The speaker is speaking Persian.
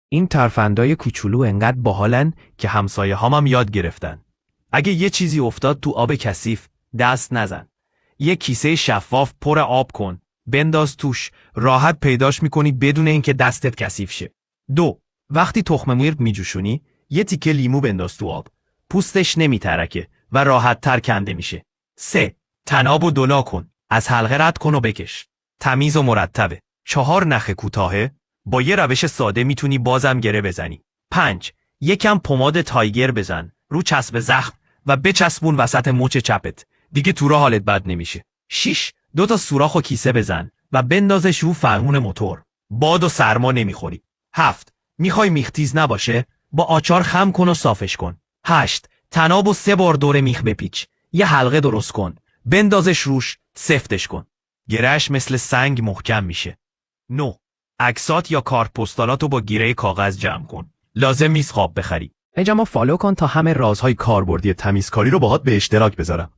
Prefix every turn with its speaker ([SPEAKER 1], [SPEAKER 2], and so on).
[SPEAKER 1] این ترفندای کوچولو انقدر باحالن که همسایه هامم یاد گرفتن. اگه یه چیزی افتاد تو آب کثیف، دست نزن. یه کیسه شفاف پر آب کن. بنداز توش. راحت پیداش میکنی بدون اینکه دستت کثیف شه. 2. وقتی تخم مرغ میجوشونی، یه تیکه لیمو بنداز تو آب. پوستش نمیترکه و راحت تر کنده میشه. 3. طنابو دلا کن. از حلقه رد کن و بکش. تمیز و مرتبه. 4. نخ کوتاهه. با یه روش ساده میتونی بازم گره بزنی. 5. یکم پماد تایگر بزن رو چسب زخم و بچسبون وسط مچ چپت. دیگه تو راه حالت بد نمیشه. 6. 2 تا سوراخ و کیسه بزن و بندازش رو فرمون موتور. باد و سرما نمیخوری. 7. میخوای میختیز نباشه؟ با آچار خم کن و صافش کن. 8. طنابو 3 بار دور میخ بپیچ. یه حلقه درست کن. بندازش روش، سفتش کن. گرهش مثل سنگ محکم میشه. 9. عکسات یا کارت پستالاتو با گیره کاغذ جمع کن. لازم نیست خواب بخری.
[SPEAKER 2] پیجمو فالو کن تا همه رازهای کاربردی تمیزکاری رو باهات به اشتراک بذارم.